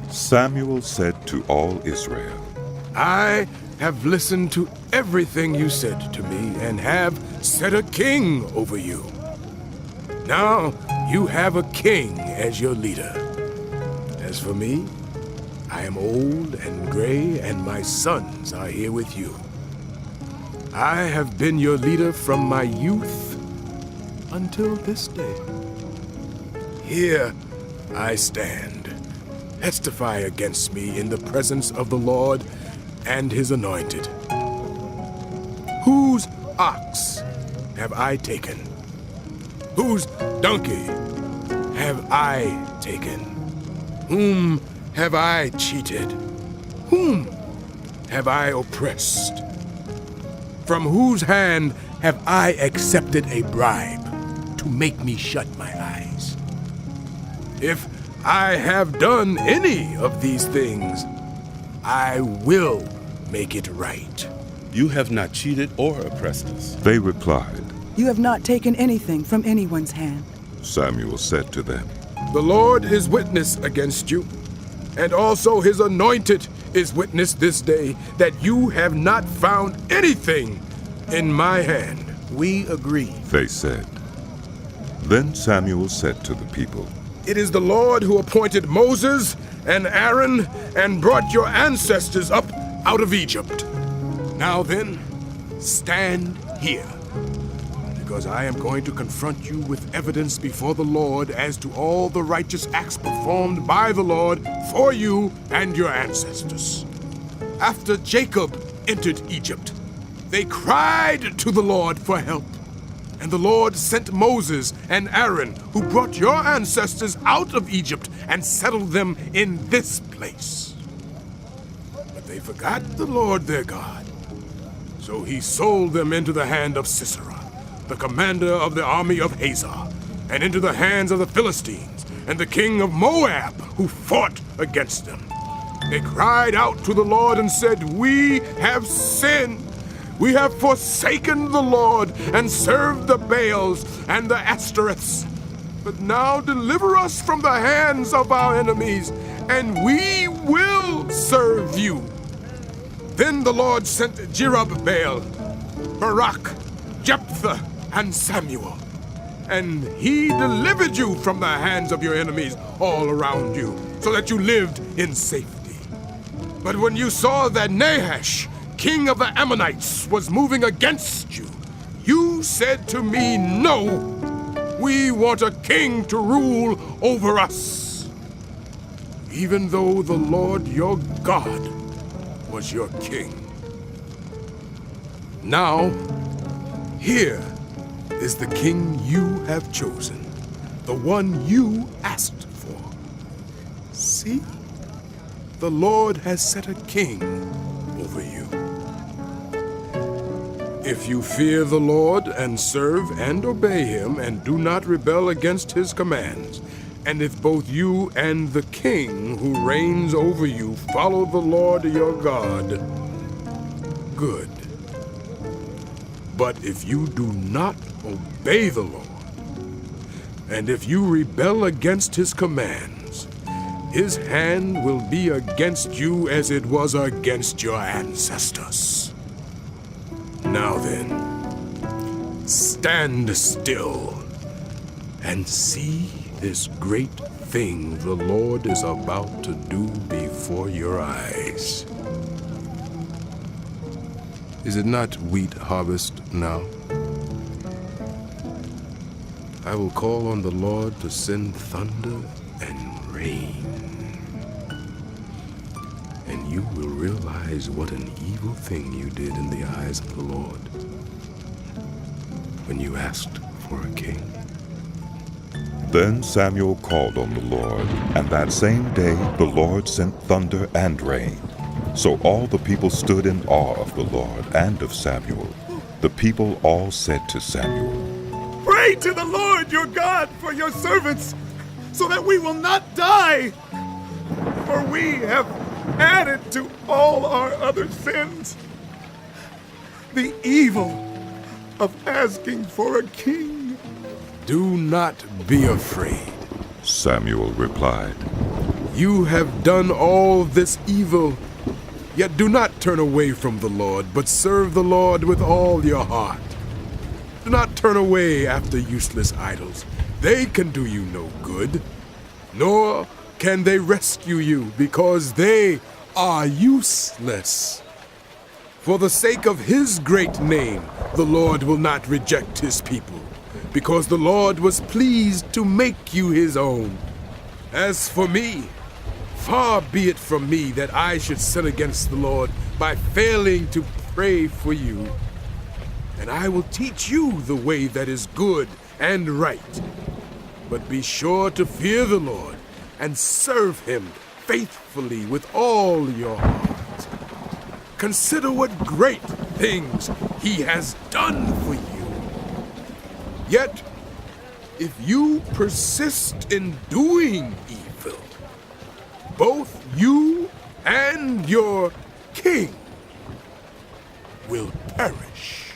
Samuel said to all Israel, I have listened to everything you said to me and have set a king over you. Now you have a king as your leader. As for me, I am old and gray, and my sons are here with you. I have been your leader from my youth until this day. Here I stand. Testify against me in the presence of the Lord and his anointed. Whose ox have I taken? Whose donkey have I taken? Whom have I cheated? Whom have I oppressed? From whose hand have I accepted a bribe to make me shut my eyes? If I have done any of these things, I will make it right. You have not cheated or oppressed us. They replied. You have not taken anything from anyone's hand. Samuel said to them, The Lord is witness against you, and also his anointed is witness this day that you have not found anything in my hand. We agree. They said. Then Samuel said to the people, It is the Lord who appointed Moses and Aaron and brought your ancestors up out of Egypt. Now then, stand here, because I am going to confront you with evidence before the Lord as to all the righteous acts performed by the Lord for you and your ancestors. After Jacob entered Egypt, they cried to the Lord for help. And the Lord sent Moses and Aaron, who brought your ancestors out of Egypt and settled them in this place. But they forgot the Lord their God. So he sold them into the hand of Sisera, the commander of the army of Hazor, and into the hands of the Philistines and the king of Moab, who fought against them. They cried out to the Lord and said, We have sinned. We have forsaken the Lord and served the Baals and the Ashtoreths. But now deliver us from the hands of our enemies, and we will serve you. Then the Lord sent Jerubbaal, Barak, Jephthah, and Samuel, and he delivered you from the hands of your enemies all around you, so that you lived in safety. But when you saw that Nahash, king of the Ammonites, was moving against you, you said to me, No, we want a king to rule over us, even though the Lord your God was your king. Now, here is the king you have chosen, the one you asked for. See, the Lord has set a king over you. If you fear the Lord and serve and obey him and do not rebel against his commands, and if both you and the king who reigns over you follow the Lord your God, good. But if you do not obey the Lord, and if you rebel against his commands, his hand will be against you as it was against your ancestors. Now then, stand still and see this great thing the Lord is about to do before your eyes. Is it not wheat harvest now? I will call on the Lord to send thunder and rain. And you will realize what an evil thing you did in the eyes of the Lord when you asked for a king. Then Samuel called on the Lord, and that same day the Lord sent thunder and rain. So all the people stood in awe of the Lord and of Samuel. The people all said to Samuel, Pray to the Lord your God for your servants, so that we will not die. For we have added to all our other sins the evil of asking for a king. Do not be afraid, Samuel replied. You have done all this evil, yet do not turn away from the Lord, but serve the Lord with all your heart. Do not turn away after useless idols. They can do you no good, nor can they rescue you, because they are useless. For the sake of his great name, the Lord will not reject his people, because the Lord was pleased to make you his own. As for me, far be it from me that I should sin against the Lord by failing to pray for you. And I will teach you the way that is good and right. But be sure to fear the Lord and serve him faithfully with all your heart. Consider what great things he has done for you. Yet, if you persist in doing evil, both you and your king will perish.